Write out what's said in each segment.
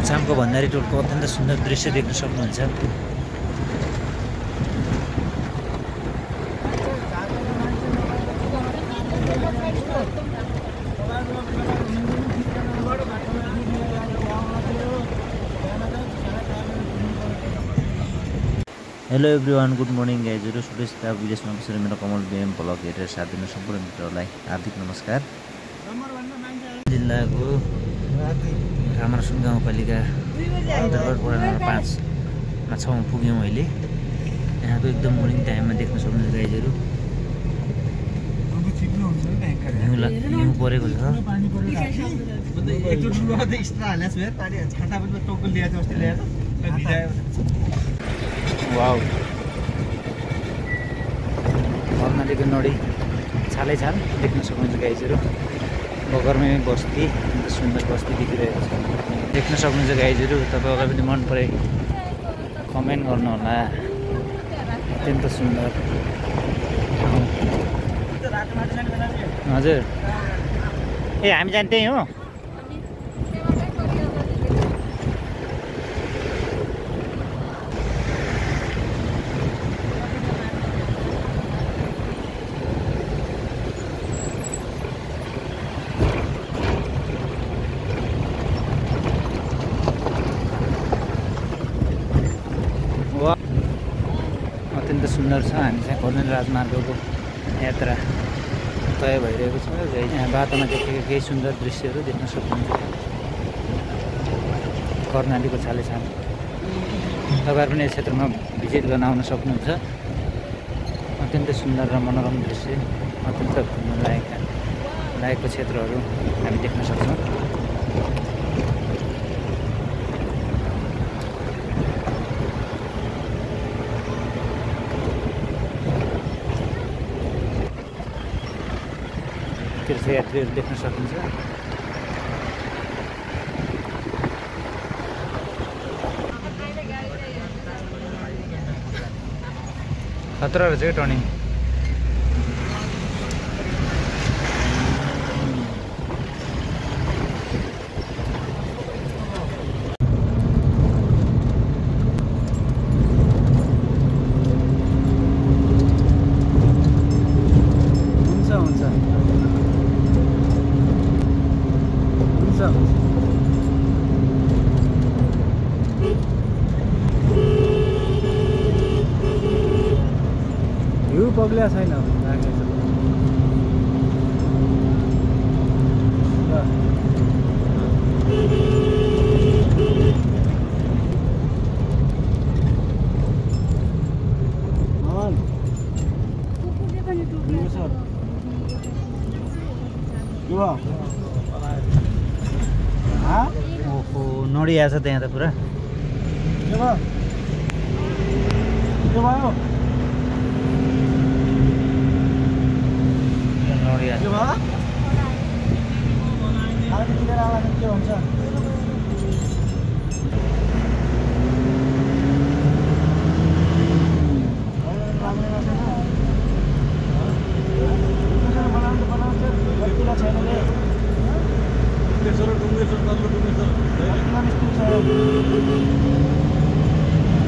अछामको भन्दारी टोलको अत्यन्त सुन्दर दृश्य देख्न सक्नुहुन्छ। हेलो एभ्रिवान, गुड मर्निङ गाइजहरू। सुरेशता विदेशमा बसेर मेरो कमल बिएम ब्लग हेरेर साथ दिनु सम्पूर्ण मित्रहरूलाई हार्दिक नमस्कार। जिल्लाको रामरसुन गाउँपालिका दरबार वडा नम्बर 5मा छौँ पुग्यौँ अहिले। यहाँको एकदम मर्निङ टाइममा देख्न सक्नुहुन्छ गाइजहरू, हिउँ परेको छ। वाउ, कर्णालीको नडी छालै छाल देख्न सक्नुहुन्छ गाइजहरू। बगरमै बस्ती, सुन्दर बस्ती देखिरहेको छ, देख्न सक्नुहुन्छ गाइजहरू। तपाईँहरूलाई पनि मन परे कमेन्ट गर्नुहोला। अत्यन्त सुन्दर। हजुर, ए हामी जाने त्यही हो। अत्यन्त सुन्दर छ। हामी चाहिँ कर्णाली राजमार्गको यात्रा तय भइरहेको छ। यहाँ बाटोमा देखेको केही सुन्दर दृश्यहरू देख्न सक्नुहुन्छ। कर्णालीको छाले छाल तपाईँहरू पनि यस क्षेत्रमा भिजिट गर्न आउन सक्नुहुन्छ। अत्यन्त सुन्दर र मनोरम दृश्य, अत्यन्त घुम्न लायकको क्षेत्रहरू हामी देख्न सक्छौँ। तीर्थयात्रीहरू देख्न सक्नुहुन्छ। खतरा रहेछ क्या टर्निङ। पग्लिया छैन ओहो, नडी आएछ त्यहाँ त पुरा।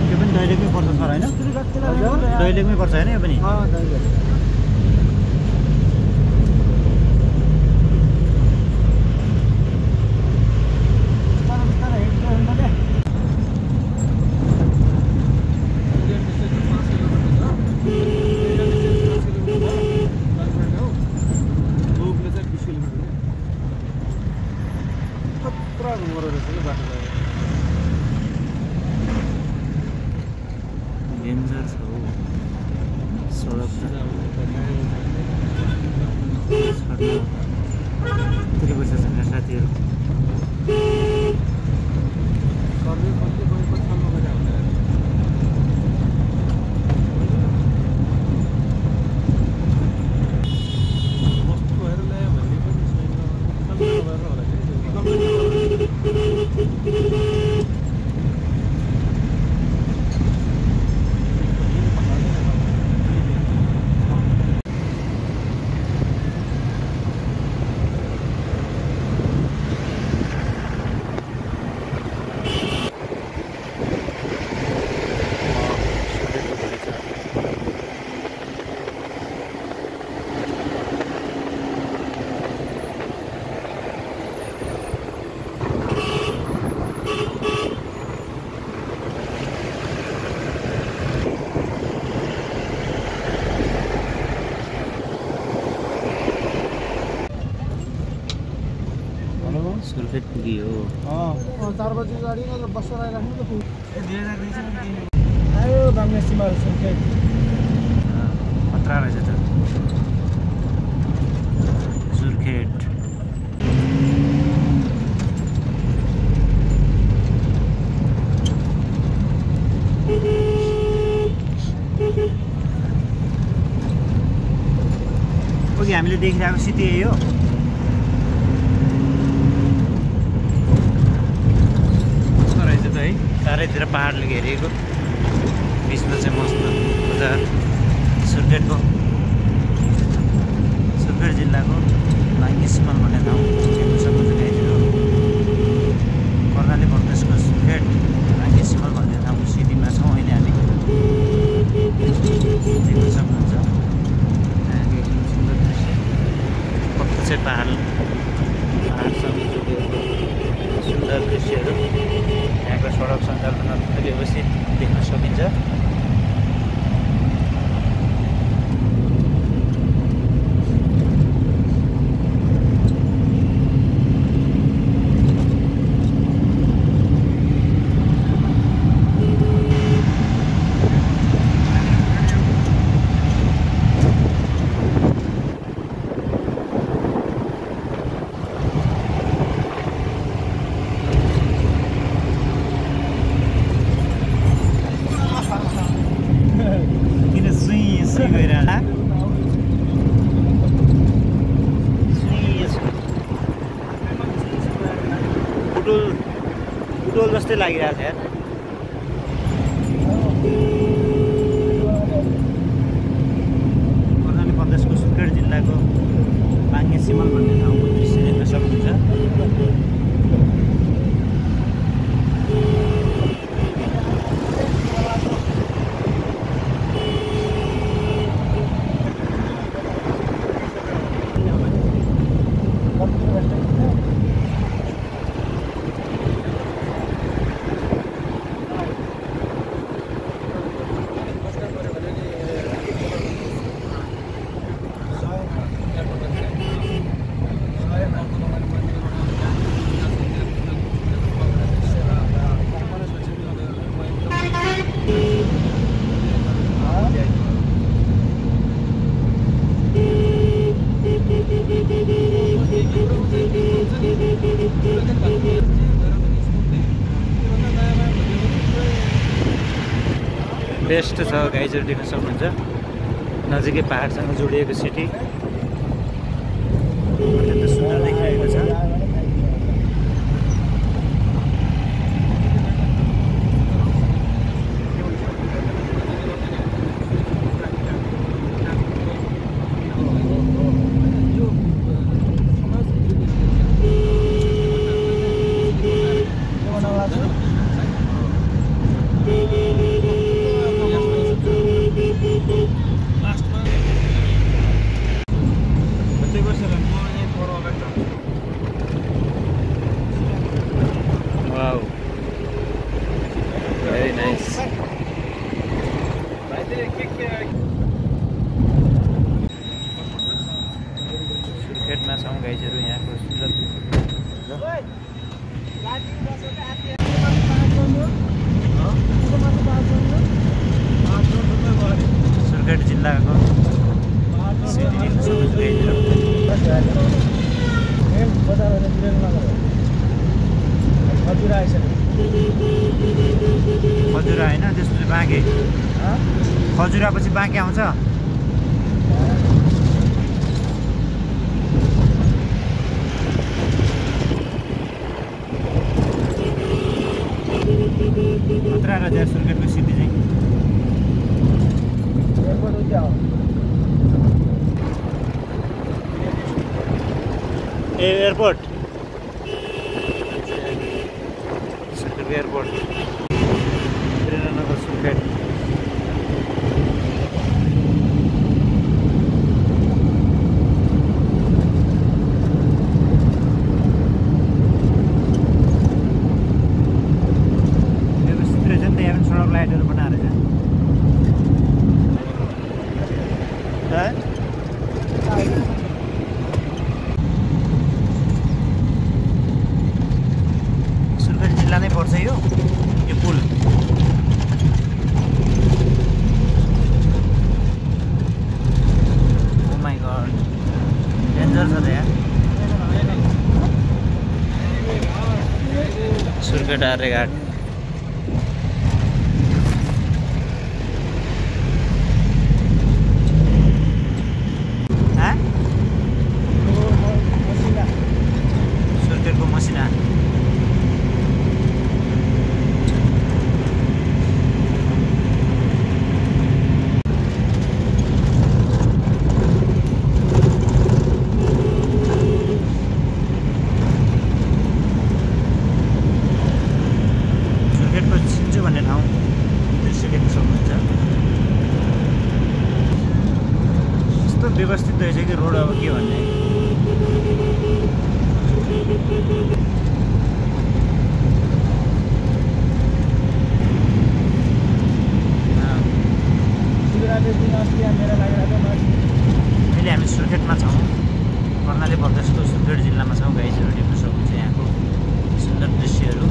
त्यो पनि दैलेखमै पर्छ सर, होइन? दैलेखमै पर्छ होइन यो पनि? डेन्जर छ हो सडक त। कति पैसा छ साथीहरू? 4 बजे गाडी न बस राख्नु त आयो बाङ्गे सीमा सुर्खेत खतरा रहेछ त सुर्खेत ओके हामीले देखिरहेको सिटी यही हो रहेछ त है चारैतिर पहाडले घेरिएको बिचमा चाहिँ मस्त बजार सुर्खेत जिल्लाको बाङ्गे सिमल भन्ने ठाउँ देख्न सक्नुहुन्छ गाइजहरू कर्णाली प्रदेशको सुर्खेत बाङ्गे सिमल भन्ने ठाउँको सिटीमा छौँ अहिले हामी देख्न सक्नुहुन्छ एकदम सुन्दर दृश्य फक्त चाहिँ पहाडसँग जोडिएको सुन्दर दृश्यहरू यहाँको सडक सञ्जालमा अत्यन्तै व्यवस्थित देख्न सकिन्छ बुटोल जस्तै लागिरहेको छ यार कर्णाली प्रदेशको सुर्खेत जिल्लाको बाङ्गे सिमल भन्ने ठाउँको दृश्य देख्न सक्नुहुन्छ बेस्ट छ गाइजहरू देख्न सक्नुहुन्छ नजिकै पहाडसँग जोडिएको सिटी अत्यन्त सुन्दर देखिरहेको छ Wow, very nice. सुर्खेतमा छौँ गाइजहरू यहाँको सुन्दर सुर्खेत जिल्लाको सिटी देख्न सक्नुहुन्छ गाइजहरू खजुरा होइन त्यसपछि बाँके खजुरा पछि बाँके आउँछ खतरा रहेछ सुर्खेतको सिटी चाहिँ एयरपोर्ट एयरपोर्ट वीरेन्द्रनगर सुर्खेत व्यवस्थित रहेछ नि त यहाँ पनि सडक लाइटहरू बनाएर चाहिँ। जिल्ला नै पर्छ यो पुल। ओ माई गॉड डेन्जर छ त यार। सुर्खेत आर्यघाट सुर्खेतको मसिना। भन्ने ठाउँ दृश्य देख्न सक्नुहुन्छ। यस्तो व्यवस्थित रहेछ कि रोड, अब के भन्ने। अहिले हामी सुर्खेतमा छौँ, कर्णाली प्रदेशको सुर्खेत जिल्लामा छौँ। गाइजहरू देख्न सक्नुहुन्छ यहाँको सुन्दर दृश्यहरू।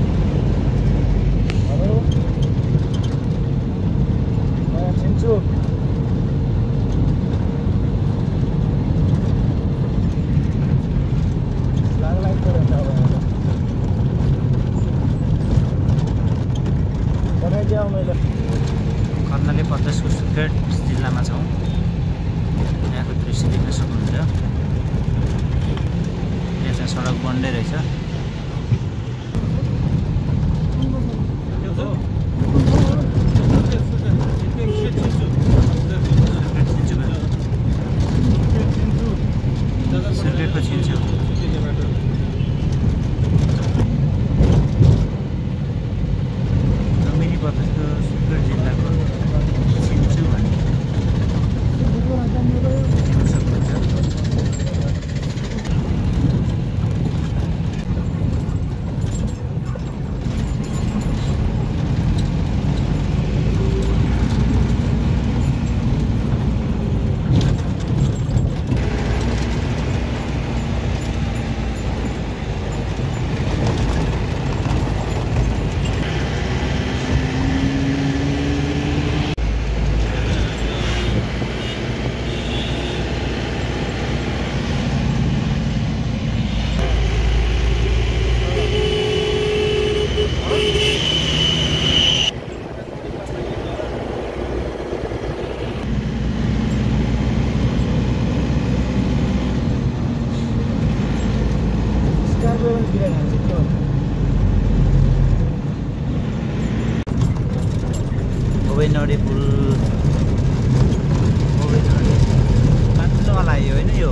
कर्णाली प्रदेशको सुर्खेत जिल्लामा छौँ। यहाँको दृश्य देख्न सक्नुहुन्छ। यहाँ चाहिँ सडक बन्दै रहेछ। सुर्खेतको छिन्चु लुम्बिनी प्रदेशको सुर्खेत जिल्लाको छिन्चु भन्ने देख्न सक्नुहुन्छ। पुल मान्छेवाला यो होइन यो